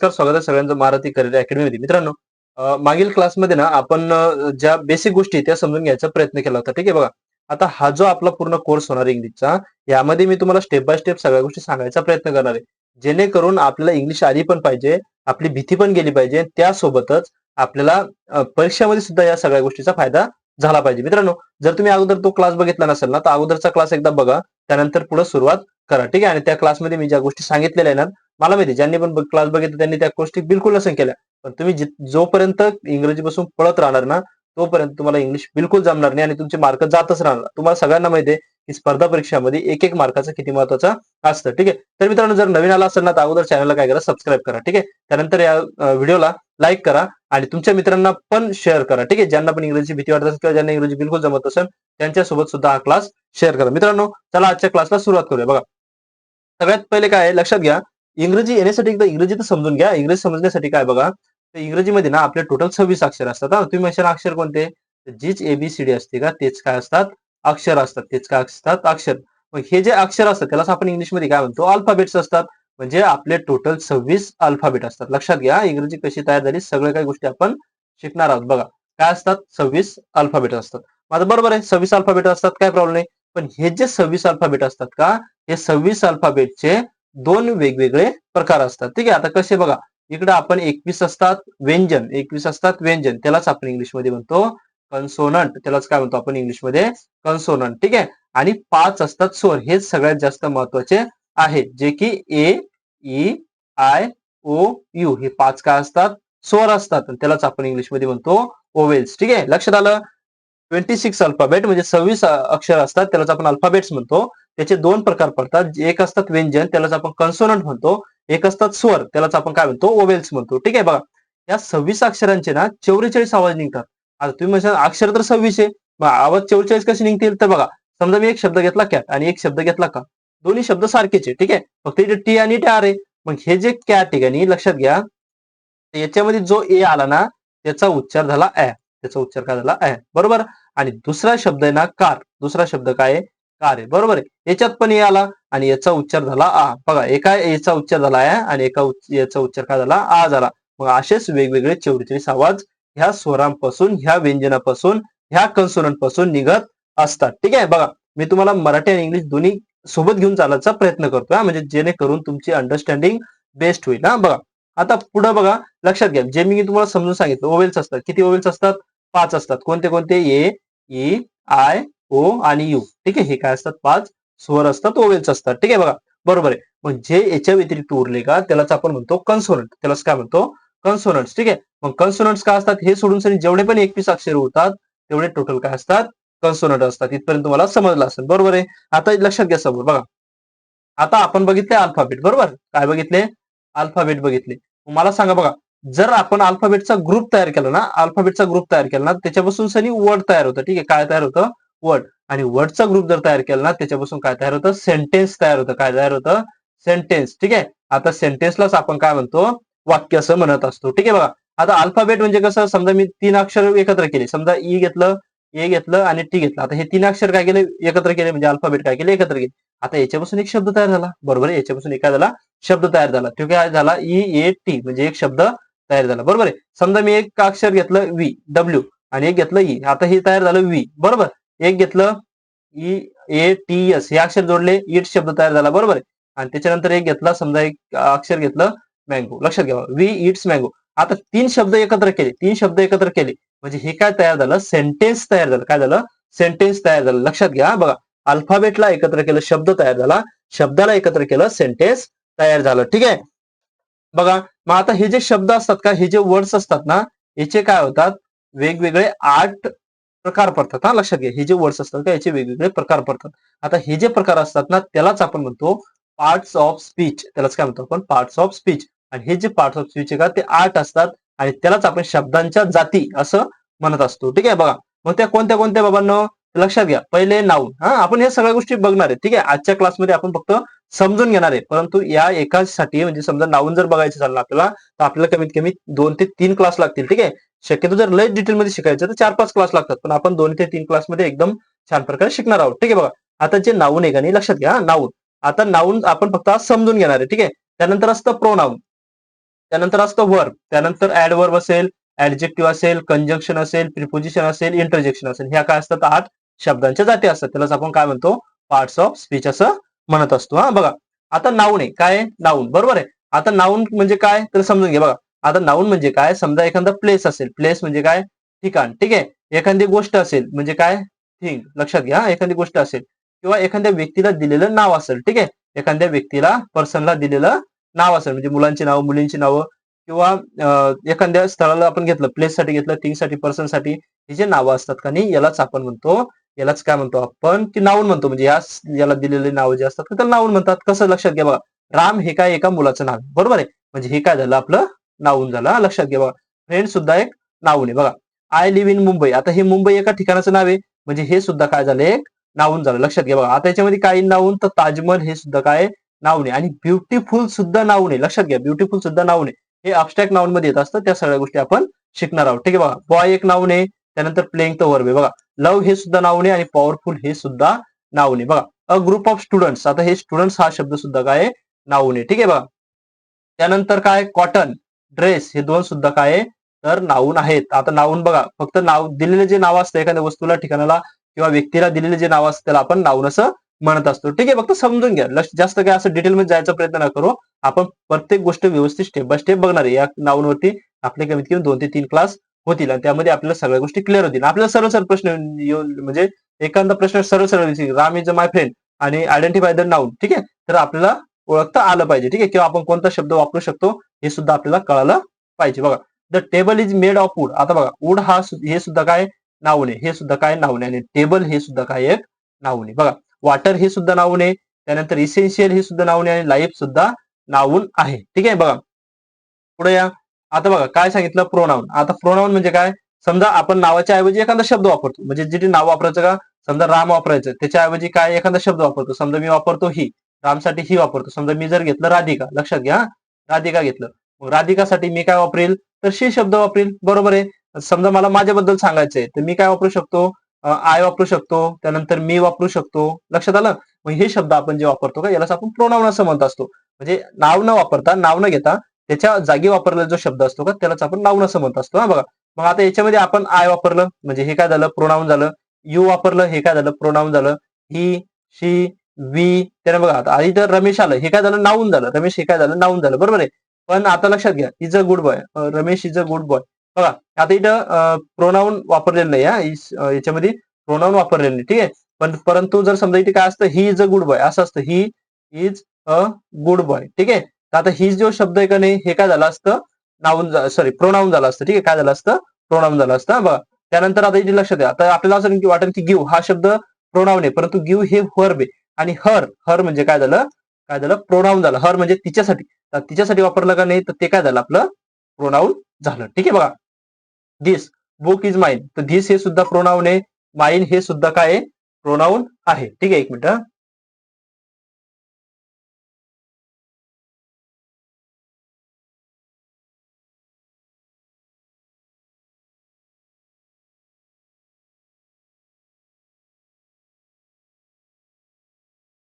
नमस्कार, स्वागत आहे सगळ्यांचं महारथी करिअर अकॅडमीमध्ये. मित्रांनो, मागील क्लासमध्ये ना आपण ज्या बेसिक गोष्टी आहेत त्या समजून घ्यायचा प्रयत्न केला होता. ठीक आहे बघा. आता हा जो आपला पूर्ण कोर्स होणार आहे इंग्लिशचा, यामध्ये मी तुम्हाला स्टेप बाय स्टेप सगळ्या गोष्टी सांगायचा प्रयत्न करणार आहे. जेणेकरून आपल्याला इंग्लिश आली पण पाहिजे, आपली भीती पण गेली पाहिजे. त्यासोबतच आपल्याला परीक्षामध्ये सुद्धा या सगळ्या गोष्टीचा फायदा झाला पाहिजे. मित्रांनो, जर तुम्ही अगोदर तो क्लास बघितला नसेल ना, तर अगोदरचा क्लास एकदा बघा. त्यानंतर पुढे सुरुवात करा. ठीक आहे. आणि त्या क्लासमध्ये मी ज्या गोष्टी सांगितलेल्या आहेत ना, मला माहिती आहे, ज्यांनी पण क्लास बघितला त्यांनी त्या गोष्टी बिलकुल नसेल केल्या. पण तुम्ही जोपर्यंत इंग्रजीपासून पळत राहणार ना, तोपर्यंत तुम्हाला इंग्लिश बिलकुल जमणार नाही आणि तुमचे मार्क जातच राहणार. तुम्हाला सगळ्यांना माहिती आहे, की स्पर्धा परीक्षामध्ये एक मार्काचं किती महत्वाचं असतं. ठीक आहे. तर मित्रांनो, जर नवीन आला असेल ना, तर अगोदर चॅनलला काय करा, सबस्क्राईब करा. ठीक आहे. त्यानंतर या व्हिडिओला लाईक करा आणि तुमच्या मित्रांना पण शेअर करा. ठीक आहे. ज्यांना पण इंग्रजी भीती वाटत असेल किंवा ज्यांना इंग्रजी बिलकुल जमत असेल, त्यांच्यासोबत सुद्धा हा क्लास शेअर करा. मित्रांनो, चला आजच्या क्लासला सुरुवात करूया. बघा, सगळ्यात पहिले काय आहे लक्षात घ्या. इंग्रजी येण्यासाठी एकदा इंग्रजी तर समजून घ्या. इंग्रजी समजण्यासाठी काय बघा, तर इंग्रजीमध्ये ना आपले टोटल 26 अक्षर असतात. तुम्ही म्हणशाल अक्षर कोणते? तर जीच एबीसीडी असते का तेच काय असतात? अक्षर असतात. तेच काय असतात? अक्षर. मग हे जे अक्षर असतात त्यालाच आपण इंग्लिशमध्ये काय म्हणतो? अल्फाबेट्स असतात. म्हणजे आपले टोटल 26 अल्फाबेट असतात. लक्षात घ्या, इंग्रजी कशी तयार झाली सगळ्या काही गोष्टी आपण शिकणार आहोत. बघा, काय असतात? 26 अल्फाबेट असतात. माझं बरोबर आहे, 26 अल्फाबेट असतात, काय प्रॉब्लेम नाही. पण हे जे 26 अल्फाबेट असतात का, हे 26 अल्फाबेटचे दोन वेगवेगळे प्रकार असतात. ठीक आहे. आता कसे बघा, इकडे आपण 21 असतात व्यंजन, 21 असतात व्यंजन, त्यालाच आपण इंग्लिशमध्ये म्हणतो कन्सोनंट. त्यालाच काय म्हणतो आपण इंग्लिशमध्ये? कन्सोनंट. ठीक आहे. आणि 5 असतात स्वर. हेच सगळ्यात जास्त महत्वाचे आहे, जे की ए, ई, आय, ओ, यू हे 5 काय असतात? स्वर असतात. त्यालाच आपण इंग्लिशमध्ये म्हणतो ओवेल्स. ठीक आहे. लक्षात आलं? 26 अल्फाबेट म्हणजे 26 अक्षर असतात, त्यालाच आपण अल्फाबेट्स म्हणतो. त्याचे दोन प्रकार पडतात. एक असतात व्यंजन, त्यालाच आपण कन्सोनंट म्हणतो. एक असतात स्वर, त्यालाच आपण काय म्हणतो? ओवेल्स म्हणतो. ठीक आहे. बघा, या 26 अक्षरांचे ना 44 आवाज निघतात. आता तुम्ही म्हणशाल अक्षर तर 26 आहे, मग आवाज 44 कसे निघतील? तर बघा, समजा मी एक शब्द घेतला कॅट आणि एक शब्द घेतला का, दोन्ही शब्द सारखेच आहे. ठीक आहे. फक्त इथे टी आणि टार आहे. मग हे जे कॅट ठिकाणी लक्षात घ्या, याच्यामध्ये जो ए आला ना, त्याचा उच्चार झाला ऍ. त्याचा उच्चार काय झाला? ऍ. बरोबर. आणि दुसरा शब्द आहे ना कार. दुसरा शब्द काय आहे? कार आहे. बरोबर आहे. याच्यात पण ए आला आणि याचा उच्चार झाला आ. बघा, एका एचा उच्चार झाला ऍ आणि एका याचा उच्चार काय झाला? आ झाला. मग असेच वेगवेगळे 44 आवाज ह्या स्वरांपासून, ह्या व्यंजनापासून, ह्या कन्सोनंट पासून निघत असतात. ठीक आहे. बघा, मी तुम्हाला मराठी आणि इंग्लिश दोन्ही सोबत घेऊन चालायचा प्रयत्न करतोय, म्हणजे जेणेकरून तुमची अंडरस्टँडिंग बेस्ट होईल. बघा, आता पुढे बघा, लक्षात घ्या, जे मी तुम्हाला समजून सांगितलं ओवेल्स असतात. किती ओवेल्स असतात? 5 असतात. कोणते कोणते? ए, ई, आय, ओ आणि यू. ठीक आहे. हे काय असतात? 5 स्वर असतात, ओवेल्स असतात. ठीक आहे. बघा, बरोबर आहे. मग जे याच्या व्यतिरिक्त उरले का, त्यालाच आपण म्हणतो कन्सोनंट. त्यालाच काय म्हणतो? कन्सोनंट्स. ठीक आहे. मग कन्सोनंट्स काय असतात? हे सोडून सनी जेवढे पण 21 अक्षर होतात तेवढे टोटल काय असतात? कन्सोनंट असतात. इथपर्यंत तुम्हाला समजलं असेल. बरोबर आहे. आता लक्षात घ्या समोर बघा, आता आपण बघितले अल्फाबेट. बरोबर. काय बघितले? अल्फाबेट बघितले. मला सांगा बघा, जर आपण अल्फाबेटचा ग्रुप तयार केला ना, अल्फाबेटचा ग्रुप तयार केला ना, त्याच्यापासून सनी वर्ड तयार होतं. ठीक आहे. काय तयार होतं? वर्ड. आणि वर्डचा ग्रुप जर तयार केला ना, त्याच्यापासून काय तयार होतं? सेंटेन्स तयार होतं. काय तयार होतं? सेंटेन्स. ठीक आहे. आता सेंटेन्सलाच आपण काय म्हणतो? वाक्य असं म्हणत असतो. ठीक आहे. बघा, आता अल्फाबेट म्हणजे कसं, समजा मी 3 अक्षर एकत्र केले, समजा ई घेतलं, ए घेतलं आणि टी घेतलं. आता हे 3 अक्षर काय केले? एकत्र केले, म्हणजे अल्फाबेट काय केले? एकत्र केले. आता याच्यापासून एक शब्द तयार झाला. बरोबर आहे. याच्यापासून एक काय झाला? शब्द तयार झाला. तो काय झाला? ई ए टी म्हणजे एक शब्द तयार झाला. बरोबर आहे. समजा मी एक अक्षर घेतलं व्ही डब्ल्यू आणि एक घेतलं ई. आता हे तयार झालं व्ही. बरोबर. एक घेतलं ई ए टी एस, हे अक्षर जोडले, इट शब्द तयार झाला. बरोबर आहे. आणि त्याच्यानंतर एक घेतला, समजा एक अक्षर घेतलं मँगो. लक्षात घ्या, व्ही इट्स मँगो. आता 3 शब्द एकत्र केले, 3 शब्द एकत्र केले म्हणजे हे काय तयार झालं? सेंटेन्स तयार झालं. काय झालं? सेंटेन्स तयार झालं. लक्षात घ्या. बघा, अल्फाबेटला एकत्र केलं, शब्द तयार झाला. शब्दाला एकत्र केलं, सेंटेन्स तयार झालं. ठीक आहे. बघा, मग आता हे जे शब्द असतात का, हे जे वर्ड्स असतात ना, याचे काय होतात? वेगवेगळे 8 प्रकार पडतात. लक्षात घ्या, हे जे वर्ड्स असतात का, याचे वेगवेगळे प्रकार पडतात. आता हे जे प्रकार असतात ना, त्यालाच आपण म्हणतो पार्ट्स ऑफ स्पीच. त्यालाच काय म्हणतो आपण? Parts of speech. आणि हे जे पार्ट्स ऑफ स्पीच आहे का, ते 8 असतात आणि त्यालाच आपण शब्दांच्या जाती असं म्हणत असतो. ठीक आहे. बघा, मग त्या कोणत्या कोणत्या बाबांनो? लक्षात घ्या. पहिले नाऊन. आपण हे सगळ्या गोष्टी बघणार आहे. ठीक आहे. आजच्या क्लासमध्ये आपण फक्त समजून घेणार आहे. परंतु या एकासाठी म्हणजे समजा नाऊन जर बघायचं झालं आपल्याला, तर आपल्याला कमीत कमी 2 ते 3 क्लास लागतील. ठीक आहे. शक्यतो जर लय डिटेलमध्ये शिकायचं तर 4-5 क्लास लागतात. पण आपण 2 ते 3 क्लासमध्ये एकदम छान प्रकारे शिकणार आहोत. ठीक आहे. बघा, आता जे नाऊन आहे का नाही, लक्षात घ्या नाऊन. आता नाऊन आपण फक्त आज समजून घेणार आहे. ठीक आहे. त्यानंतर असतं प्रोनाऊन. त्यानंतर असतं वर्ब, त्यानंतर ऍडवर्ब असेल, ऍडजेक्टिव्ह असेल, कंजंक्शन असेल, प्रिपोजिशन असेल, इंटरजेक्शन असेल. ह्या काय असतात 8 शब्दांच्या जाती असतात. त्यालाच आपण काय म्हणतो पार्ट्स ऑफ स्पीच असं म्हणत असतो. हा बघा आता नाऊन आहे काय नाऊन बरोबर आहे. आता नाऊन म्हणजे काय तर समजून घ्या बघा. आता नाऊन म्हणजे काय समजा एखादा प्लेस असेल प्लेस म्हणजे काय ठिकाण ठीक आहे. एखादी गोष्ट असेल म्हणजे काय थिंग लक्षात घ्या एखादी गोष्ट असेल किंवा एखाद्या व्यक्तीला दिलेलं नाव असेल ठीक आहे. एखाद्या व्यक्तीला पर्सनला दिलेलं नाव असेल म्हणजे मुलांची नाव मुलींची नावं किंवा एखाद्या स्थळाला आपण घेतलं प्लेस साठी घेतलं थिंग साठी पर्सन साठी हे जे नावं असतात का नाही यालाच आपण म्हणतो यालाच काय म्हणतो आपण की नाऊन म्हणतो म्हणजे याला दिलेले नावं जे असतात त्याला नाऊन म्हणतात. कसं लक्षात घ्या बघा राम हे काय एका मुलाचं नाव बरोबर आहे म्हणजे हे काय झालं आपलं नाऊन झालं. लक्षात घ्या बघा फ्रेंड सुद्धा एक नाऊन आहे बघा. आय लिव्ह इन मुंबई आता हे मुंबई एका ठिकाणाचं नाव आहे म्हणजे हे सुद्धा काय झालं एक नाऊन झालं. लक्षात घ्या बघा आता याच्यामध्ये काही नाऊन तर ताजमहल हे सुद्धा काय नाऊन आहे आणि ब्युटिफुल सुद्धा नाऊन आहे. लक्षात घ्या ब्युटिफुल सुद्धा नाऊन आहे. हे अबस्ट्रॅक्ट नाऊन मध्ये येत असतं त्या सगळ्या गोष्टी आपण शिकणार आहोत. ठीक आहे बघा बॉय एक नाऊन आहे त्यानंतर प्लेइंग तर वर्ब आहे बघा. लव्ह हे सुद्धा नाऊन आहे आणि पॉवरफुल हे सुद्धा नाऊन आहे बघा. अ ग्रुप ऑफ स्टुडंट्स आता हे स्टुडंट्स हा शब्द सुद्धा काय नाऊन आहे. ठीक आहे बघा त्यानंतर काय कॉटन ड्रेस हे दोन सुद्धा काय तर नाऊन आहेत. आता नाऊन बघा फक्त नाव दिलेले जे नाव असतं एखाद्या वस्तूला ठिकाणाला किंवा व्यक्तीला दिलेले जे नाव असतं त्याला आपण नाऊन असं म्हणत असतो. ठीक आहे फक्त समजून घ्या जास्त काय असं डिटेलमध्ये जायचा प्रयत्न न करू. आपण प्रत्येक गोष्ट व्यवस्थित स्टेप बाय स्टेप बघणार आहे. या नाऊनवरती आपले कमीत कमी 2 ते 3 क्लास होतील आणि त्यामध्ये आपल्याला सगळ्या गोष्टी क्लिअर होतील. आपल्याला सरळ सरळ प्रश्न येऊन म्हणजे एखादा प्रश्न सरळ सरळ राम इज माय फ्रेंड आणि आयडेंटिफाय द नाऊन ठीक आहे तर आपल्याला ओळखता आलं पाहिजे. ठीक आहे किंवा आपण कोणता शब्द वापरू शकतो हे सुद्धा आपल्याला कळालं पाहिजे. बघा the table is made of wood आता बघा वूड हा हे सुद्धा काय नाऊन आहे हे सुद्धा काय नाऊन आहे आणि टेबल हे सुद्धा काय एक नाऊन आहे. बघा वॉटर हे सुद्धा नाऊन आहे त्यानंतर इसेन्शियल हे सुद्धा नाऊन आहे आणि लाईफ सुद्धा नाऊन आहे. ठीक आहे बघा पुढे या. आता बघा काय सांगितलं प्रोनाऊन. आता प्रोनाऊन म्हणजे काय समजा आपण नावाच्या ऐवजी एखादा शब्द वापरतो म्हणजे जे नाव वापरायचं का समजा राम वापरायचं त्याच्याऐवजी काय एखादा शब्द वापरतो समजा मी वापरतो ही रामसाठी ही वापरतो. समजा मी जर घेतलं राधिका लक्षात घ्या राधिका घेतलं मग राधिकासाठी मी काय वापरेल तर शी शब्द वापरेल बरोबर आहे. समजा मला माझ्याबद्दल सांगायचंय तर मी काय वापरू शकतो आय वापरू शकतो त्यानंतर मी वापरू शकतो. लक्षात आलं मग हे शब्द आपण जे वापरतो का यालाच आपण प्रोनाऊन असं म्हणत असतो. म्हणजे नाव न वापरता नाव न घेता त्याच्या जागी वापरलेला जो शब्द असतो का त्यालाच आपण नाऊन असं म्हणत असतो. हा बघा मग आता याच्यामध्ये आपण आय वापरलं म्हणजे हे काय झालं प्रोनाऊन झालं. यू वापरलं हे काय झालं प्रोनाऊन झालं. ही शी वी त्याने बघा आता आधी तर रमेश आलं हे काय झालं नाऊन झालं. रमेश हे काय झालं नाऊन झालं बरोबर आहे. पण आता लक्षात घ्या is a good boy Ramesh is a good boy बघा आता इथं प्रोनाऊन वापरलेलं नाही याच्यामध्ये प्रोनाऊन वापरलेलं नाही ठीक आहे. पण परंतु जर समजा इथे काय असतं he is a good boy असं असतं he is a good boy ठीक आहे. तर आता ही जो शब्द आहे का नाही हे काय झालं असतं नाऊन सॉरी प्रोनाऊन झालं असतं. ठीक आहे काय झालं असतं प्रोनाऊन झालं असतं. बघा त्यानंतर आता इथे लक्षात द्या आता आपल्याला असं वाटेल की गिव्ह हा शब्द प्रोनाऊन आहे परंतु गिव्ह हे वर्ब आहे आणि हर हर म्हणजे काय झालं प्रोनाऊन झालं. हर म्हणजे तिच्यासाठी तर तिच्यासाठी वापरलं का नाही तर ते काय झालं आपलं प्रोनाऊन झालं. ठीक आहे बघा धिस बुक इज माइन तर धिस हे सुद्धा प्रोनाऊन आहे. माइन हे सुद्धा काय आहे प्रोनाऊन आहे. ठीक आहे एक मिनिट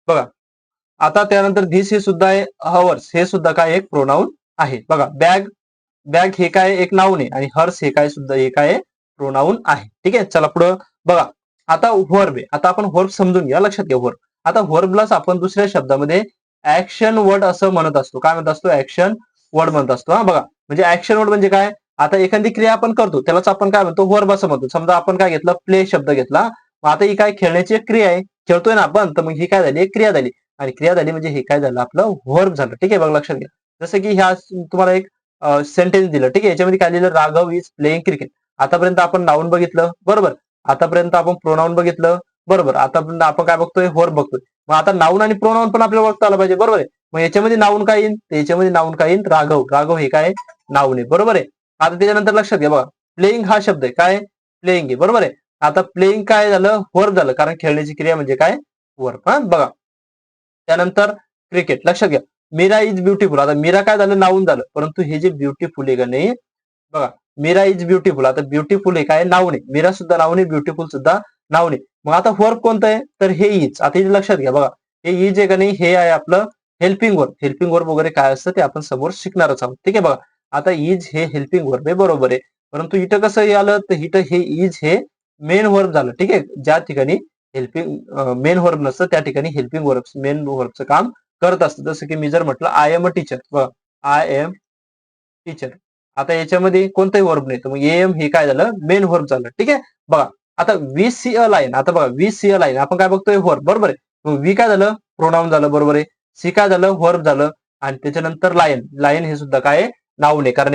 बघा आता त्यानंतर धिस हे सुद्धा आहे. हवर्स हे सुद्धा काय एक प्रोनाऊन आहे. बघा बॅग बॅग हे काय एक नाऊन आहे आणि हर्स हे काय सुद्धा हे काय प्रोनाऊन आहे. ठीक आहे चला पुढं बघा आता व्हर्ब आहे. आता आपण व्हर्ब समजून घ्या लक्षात घ्या व्हर्ब. आता व्हर्बलाच आपण दुसऱ्या शब्दामध्ये ऍक्शन वर्ड असं म्हणत असतो. काय म्हणत असतो ऍक्शन वर्ड म्हणत असतो. हा बघा म्हणजे ऍक्शन वर्ड म्हणजे काय आता एखादी क्रिया आपण करतो त्यालाच आपण काय म्हणतो व्हर्ब असं म्हणतो. समजा आपण काय घेतलं प्ले शब्द घेतला मग आता ही काय खेळण्याची एक क्रिया आहे खेळतोय ना आपण तर मग ही काय झाली एक क्रिया झाली आणि क्रिया झाली म्हणजे हे काय झालं आपलं व्हर्ब झालं. ठीक आहे बघा लक्षात घ्या जसं की ह्या तुम्हाला एक सेंटेन्स दिलं ठीक आहे याच्यामध्ये काय लिहिलं राघव इज प्लेइंग क्रिकेट. आतापर्यंत आपण नाऊन बघितलं बरोबर आतापर्यंत आपण प्रोनाऊन बघितलं बरोबर आतापर्यंत आपण काय बघतोय व्हर्ब बघतोय. मग आता नाऊन आणि प्रोनाऊन पण आपल्याला ओळखता आलं पाहिजे बरोबर आहे. मग याच्यामध्ये नाऊन काय येईल याच्यामध्ये नाऊन काय येईल राघव राघव हे काय नाऊन आहे बरोबर आहे. आता त्याच्यानंतर लक्षात घ्या बघा प्लेइंग हा शब्द आहे काय प्लेइंग आहे बरोबर आहे. आता प्लेइंग काय झालं वर्ब झालं कारण खेळण्याची क्रिया म्हणजे काय वर्ब. हा बघा त्यानंतर क्रिकेट लक्षात घ्या मीरा इज ब्युटिफुल आता मीरा काय झालं नाऊन झालं परंतु हे जे ब्युटिफुल आहे का नाही बघा मीरा इज ब्युटिफुल आता ब्युटिफुल हे काय नाऊन आहे मीरा सुद्धा नाऊन आहे ब्युटिफुल सुद्धा नाऊन आहे. मग आता वर्ब कोणतं आहे तर हे इज आता इथे लक्षात घ्या बघा हे इज आहे का नाही हे आहे आपलं हेल्पिंग वर्ब वगैरे काय असतं ते आपण समोर शिकणारच आहोत. ठीक आहे बघा. आता इज हे हेल्पिंग वर्ब आहे, बरोबर आहे. परंतु इथं कसं आलं, तर इथं हे इज हे मेन वर्ब झालं. ठीक आहे. ज्या ठिकाणी हेल्पिंग मेन वर्ब नसतं त्या ठिकाणी हेल्पिंग वर्ब मेन वर्बचं काम करत असतं. जसं की मी जर म्हटलं आय एम अ टीचर, बघा आय एम टीचर. आता याच्यामध्ये कोणताही वर्ब नाही, तर मग एम हे काय झालं, मेन वर्ब झालं. ठीक आहे. बघा आता वी सी अ लाईन, आता बघा वी सी अ लाईन आपण काय बघतोय, वर्ब, बरोबर आहे. मग वी काय झालं, प्रोनाउन झालं, बरोबर आहे. सी काय झालं, वर्ब झालं. आणि त्याच्यानंतर लायन, लायन हे सुद्धा काय नाऊन आहे, कारण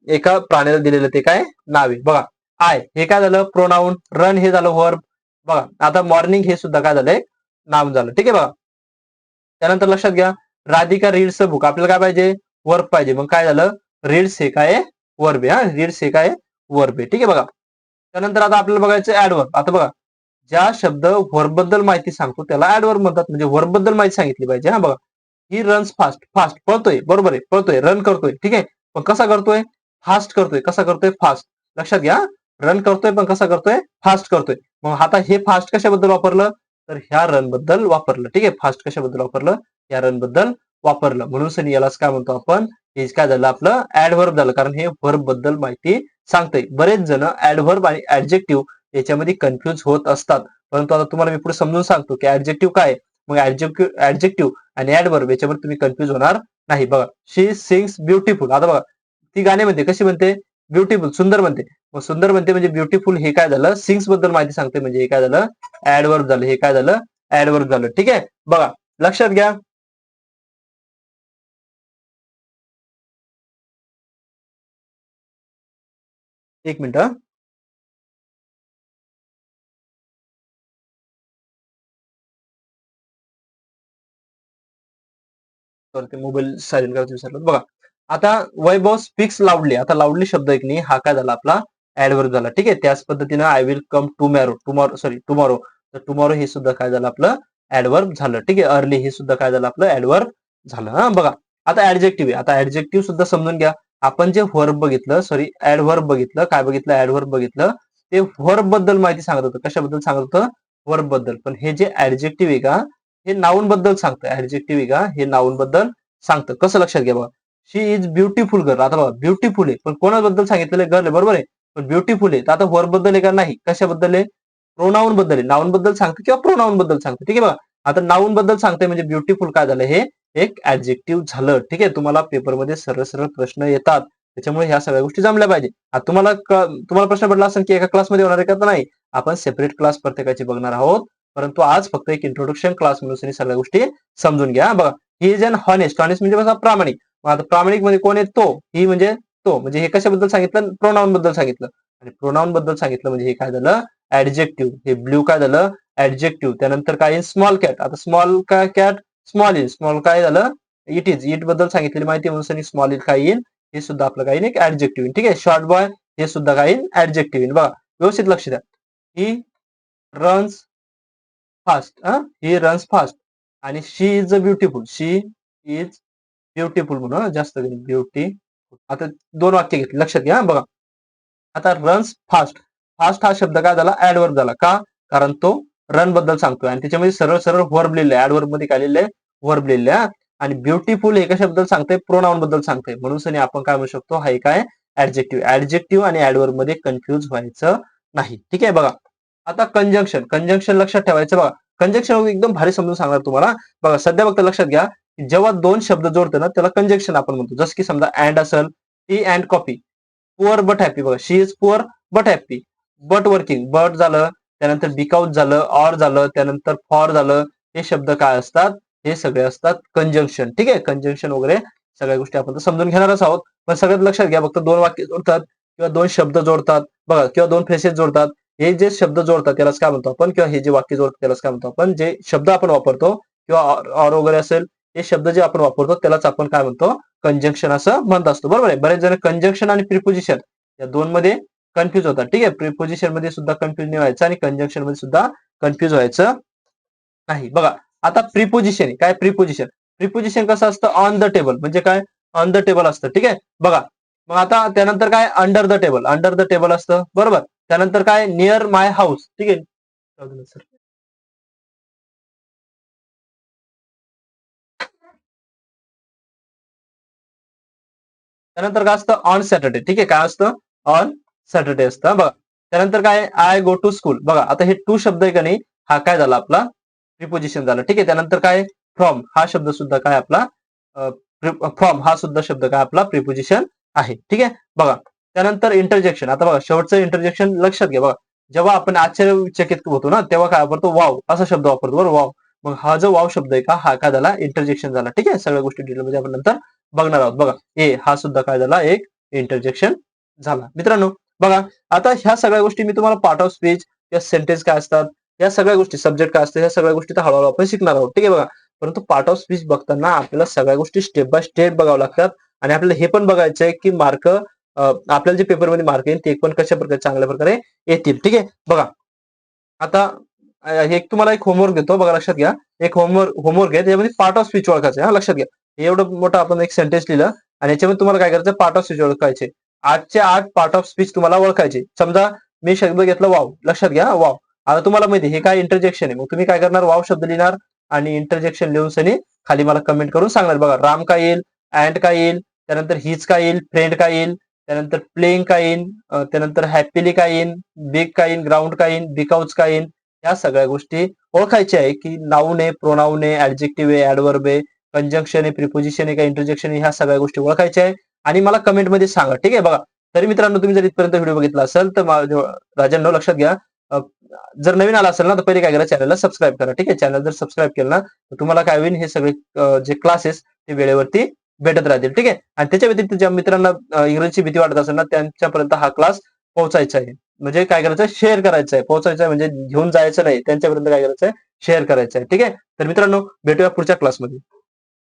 एका प्राण्याला दिलेलं ते काय नाव आहे. बघा आय हे काय झालं, प्रोनाउन. रन हे झालं वर्ब. बघा आता मॉर्निंग हे सुद्धा काय झालंय, नाऊन झालं. ठीक आहे बघा. त्यानंतर लक्षात घ्या, राधिका रीड्स अ बुक, आपल्याला काय पाहिजे, वर्ब पाहिजे. मग काय झालं, रीड्स हे काय वर्ब आहे. हा रीड्स हे काय वर्ब आहे. ठीक आहे बघा. त्यानंतर आता आपल्याला बघायचं ऍडवर्ब. आता बघा ज्या शब्द वर्ब बद्दल माहिती सांगतो त्याला ऍडवर्ब म्हणतात, म्हणजे वर्ब बद्दल माहिती सांगितली पाहिजे. हा बघा, ही रन्स फास्ट, फास्ट पळतोय, बरोबर आहे, पळतोय, रन करतोय. ठीक आहे. पण कसा करतोय, फास्ट करतोय. कसा करतोय, फास्ट. लक्षात घ्या, रन करतोय पण कसा करतोय, फास्ट करतोय. मग आता हे फास्ट कशाबद्दल वापरलं, तर ह्या रन बद्दल वापरलं. ठीक आहे. फास्ट कशाबद्दल वापरलं, या रन बद्दल वापरलं. म्हणून सनी यालाच काय म्हणतो आपण, हे काय झालं आपलं ऍडव्हर्ब झालं, कारण हे व्हर्ब बद्दल माहिती सांगतंय. बरेच जण ऍडव्हर्ब आणि ऍडजेक्टिव्ह याच्यामध्ये कन्फ्युज होत असतात. परंतु आता तुम्हाला मी पुढे समजून सांगतो की ऍडजेक्टिव्ह काय. मग ऍडजेक्टिव्ह आणि ऍडव्हर्ब याच्यावर तुम्ही कन्फ्युज होणार नाही. बघा शी सिंग्स ब्युटिफुल, आता बघा ती गाणे म्हणते, कशी म्हणते, ब्युटिफुल, सुंदर म्हणते. मग सुंदर म्हणते म्हणजे ब्युटिफुल हे काय झालं, सिंग्स बद्दल माहिती सांगते, म्हणजे हे काय झालं, ऍडवर्ब झालं. हे काय झालं, ऍडवर्ब झालं. ठीक आहे. बघा लक्षात घ्या, एक मिनिट. तर ते मोबाईल सायलेंट करायचं विसरलो. बघा आता वैभव स्पीक्स लाऊडली, आता लाऊडली शब्द एक नाही, हा काय झाला आपला ऍडवर्ब झाला. ठीक आहे. त्याच पद्धतीनं I will come tomorrow, tomorrow sorry tomorrow, तर टुमॉरो हे सुद्धा काय झालं आपलं ऍडवर्ब झालं. ठीक आहे. अर्ली हे सुद्धा काय झालं आपलं ऍडवर्ब झालं. हा बघा आता ऍडजेक्टिव्ह आहे. आता ऍडजेक्टिव्ह सुद्धा समजून घ्या. आपण जे व्हर्ब बघितलं, सॉरी ऍडवर्ब बघितलं, काय बघितलं, ऍडवर्ब बघितलं, ते व्हर्ब बद्दल माहिती सांगत होतं. कशाबद्दल सांगत होतं, व्हर्ब बद्दल. पण हे जे ऍडजेक्टिव्ह आहे का, हे नाऊन बद्दल सांगतं. ऍडजेक्टिव्ह आहे का, हे नाऊन बद्दल सांगतं. कसं लक्षात घ्या बघा, शी इज ब्युटिफुल गर्ल, आता बघा ब्युटिफुल आहे पण कोणाबद्दल सांगितलेलं, गर्ल आहे, बरोबर आहे. पण ब्युटिफुल आहे तर आता वर्ब बद्दल आहे का, नाही, कशाबद्दल आहे, प्रोनाऊन बद्दल आहे. नाऊन बद्दल सांगतं किंवा प्रोनाऊन बद्दल सांगतं. ठीक आहे बघा. आता नाऊन बद्दल सांगतंय म्हणजे ब्युटिफुल काय झालं, हे एक ऍडजेक्टिव्ह झालं. ठीक आहे. तुम्हाला पेपरमध्ये सरळ सरळ प्रश्न येतात, त्याच्यामुळे ह्या सगळ्या गोष्टी जमल्या पाहिजे. आता तुम्हाला प्रश्न पडला असेल की एका क्लासमध्ये होणार आहे का, तर नाही, आपण सेपरेट क्लास प्रत्येकाची बघणार आहोत. परंतु आज फक्त एक इंट्रोडक्शन क्लास म्हणून सगळ्या गोष्टी समजून घ्या. बघा he is an honest, honest म्हणजे कसं, प्रामाणिक. मग आता प्रामाणिक म्हणजे कोण आहे, तो, ही म्हणजे तो, म्हणजे हे कशाबद्दल सांगितलं, प्रोनाऊन बद्दल सांगितलं. आणि प्रोनाऊन बद्दल सांगितलं म्हणजे हे काय झालं, ऍडजेक्टिव्ह. हे ब्ल्यू काय झालं, ऍडजेक्टिव्ह. त्यानंतर काय, स्मॉल कॅट, आता स्मॉल काय कॅट, स्मॉल इज, स्मॉल काय झालं, इट इज, इट बद्दल सांगितलेली माहिती म्हणून स्मॉल इज काय येईल, हे सुद्धा आपलं काही एक ऍडजेक्टिव्ह. ठीक आहे. शॉर्ट बॉय हे सुद्धा काही ऍडजेक्टिव्ह. बघा व्यवस्थित लक्ष द्या. He runs fast, he runs fast. आणि she is a beautiful, she is beautiful म्हणून जास्त ब्युटी. आता दोन वाक्य घेतले, लक्षात घ्या. बघा आता रन्स फास्ट, फास्ट हा शब्द काय झाला, ऍडवर्ब झाला. का, कारण तो रन बद्दल सांगतोय आणि त्याच्यामध्ये सरळ सरळ वर्ब लिहिलंय, ऍडवर्ब मध्ये काय लिहिलंय, वर्ब लिहिलंय. आणि ब्युटिफुल हे कशाबद्दल सांगतंय, प्रोनाऊन बद्दल सांगतंय. म्हणून आपण काय म्हणू शकतो, हा काय ऍडजेक्टिव्ह. ऍडजेक्टिव्ह आणि ऍडवर्ब मध्ये कन्फ्युज व्हायचं नाही. ठीक आहे. बघा आता कंजंक्शन, कंजंक्शन लक्षात ठेवायचं. बघा कंजंक्शन एकदम भारी समजून सांगणार तुम्हाला. बघा सध्या फक्त लक्षात घ्या, जेव्हा दोन शब्द जोडतो ना त्याला कंजंक्शन आपण म्हणतो. जसं की समजा अँड असेल, tea and coffee, poor but happy. बघा she is poor but happy, but working, but झालं, त्यानंतर बिकॉज झालं, ऑर झालं, त्यानंतर फॉर झालं. हे शब्द काय असतात, हे सगळे असतात कंजंक्शन. ठीक आहे. कंजंक्शन वगैरे सगळ्या गोष्टी आपण समजून घेणारच आहोत. पण सगळ्यात लक्षात घ्या, फक्त दोन वाक्य जोडतात किंवा दोन शब्द जोडतात, बघा, किंवा दोन फ्रेसेस जोडतात. हे जे शब्द जोडतात त्यालाच काय म्हणतो आपण, किंवा हे जे वाक्य जोडतात त्यालाच काय म्हणतो आपण, जे शब्द आपण वापरतो किंवा ऑर वगैरे असेल, हे शब्द जे आपण वापरतो त्यालाच आपण काय म्हणतो, कंजंक्शन असं म्हणत असतो. बरोबर आहे. बरेच जण कंजंक्शन आणि प्रिपोजिशन या दोन मध्ये कन्फ्युज होतात. ठीक आहे. प्रिपोजिशन मध्ये सुद्धा कन्फ्युज नाही व्हायचं आणि कंजंक्शन मध्ये सुद्धा कन्फ्युज व्हायचं नाही. बघा आता प्रिपोजिशन आहे. काय प्रिपोजिशन, प्रिपोजिशन कसं असतं, ऑन द टेबल म्हणजे काय, ऑन द टेबल असतं. ठीक आहे. बघा मग आता त्यानंतर काय, under the table, under the table असतं, बरोबर. त्यानंतर काय, नियर माय हाऊस. ठीक आहे. त्यानंतर काय असतं ऑन सॅटर्डे. ठीक आहे, काय असतं ऑन सॅटर्डे असतं बघा. त्यानंतर काय आय गो टू स्कूल बघा. आता हे टू शब्द आहे का नाही, हा काय झाला आपला प्रिपोजिशन झाला. ठीक आहे, त्यानंतर काय फ्रॉम हा शब्द सुद्धा काय आपला फ्रॉम हा सुद्धा शब्द काय आपला प्रिपोजिशन आहे. ठीक आहे बघा. त्यानंतर इंटरजेक्शन. आता बघा शेवटचं इंटरजेक्शन लक्षात घ्या बघा. जेव्हा आपण आश्चर्यचकित होतो ना, तेव्हा काय वापरतो वाव असा शब्द वापरतो बरोबर वाव. मग हा जो वाव शब्द आहे का हा काय झाला इंटरजेक्शन झाला. ठीक आहे, सगळ्या गोष्टी डिटेलमध्ये आपण नंतर बघणार आहोत बघा. ए हा सुद्धा काय झाला एक इंटरजेक्शन झाला. मित्रांनो बघा, आता ह्या सगळ्या गोष्टी मी तुम्हाला पार्ट ऑफ स्पीच या सेंटेन्स काय असतात या सगळ्या गोष्टी सब्जेक्ट काय असतात या सगळ्या गोष्टी तर हळूहळू आपण शिकणार आहोत. ठीक आहे बघा. परंतु पार्ट ऑफ स्पीच बघताना आपल्याला सगळ्या गोष्टी स्टेप बाय स्टेप बघावं लागतात आणि आपल्याला हे पण बघायचं आहे की मार्क आपल्याला जे पेपरमध्ये मार्क येईल ते पण कशा प्रकारे चांगल्या प्रकारे येतील. ठीक आहे बघा. आता एक तुम्हाला एक होमवर्क देतो बघा, लक्षात घ्या. एक होमवर्क आहे त्याच्यामध्ये पार्ट ऑफ स्पीच ओळखायचं आहे. लक्षात घ्या. एवढं मोठं आपण एक सेंटेन्स लिहिलं आणि याच्यामध्ये तुम्हाला काय करायचं पार्ट ऑफ स्पीच ओळखायचे. 8चे 8 पार्ट ऑफ स्पीच तुम्हाला ओळखायचे. समजा मी शब्द घेतला वाव. लक्षात घ्या वाव. आता तुम्हाला माहिती हे काय इंटरजेक्शन आहे. मग तुम्ही काय करणार वाव शब्द लिहिणार आणि इंटरजेक्शन लिहून सनी खाली मला कमेंट करून सांगणार बघा. राम काय येईल, अँड काय येईल, त्यानंतर हीच काय येईल, फ्रेंड काय येईल, त्यानंतर प्लेइंग काय येईल, त्यानंतर हॅपीली काय येईल, बिग काय येईल, ग्राउंड काय येईल, बिकॉज काय येईल. या सगळ्या गोष्टी ओळखायच्या आहे की नाऊन आहे, प्रोनाऊन आहे, ऍडजेक्टिव्ह आहे, ऍडव्हर्ब आहे, कंजंक्शन आहे, प्रिपोजिशन आहे का इंटरजेक्शन आहे, ह्या सगळ्या गोष्टी ओळखायच्या आहे आणि मला कमेंटमध्ये सांगा. ठीक आहे बघा. तरी मित्रांनो तुम्ही जर इथपर्यंत व्हिडिओ बघितला असेल तर राजांनो लक्षात घ्या. जर नवीन आला असेल ना तर पहिले काय करा चॅनलला सबस्क्राईब करा. ठीक आहे, चॅनल जर सबस्क्राईब केलं ना तर तुम्हाला काय होईल हे सगळे जे क्लासेस ते वेळेवरती भेटत राहतील. ठीक आहे, आणि त्याच्या व्यतिरिक्त ज्या मित्रांना इंग्रजीची भीती वाटत असेल ना त्यांच्यापर्यंत हा क्लास पोहोचायचा आहे. म्हणजे काय करायचं शेअर करायचं आहे. पोहोचायचं आहे म्हणजे घेऊन जायचं नाही, त्यांच्यापर्यंत काय करायचं आहे शेअर करायचं आहे. ठीक आहे, तर मित्रांनो भेटूया पुढच्या क्लासमध्ये.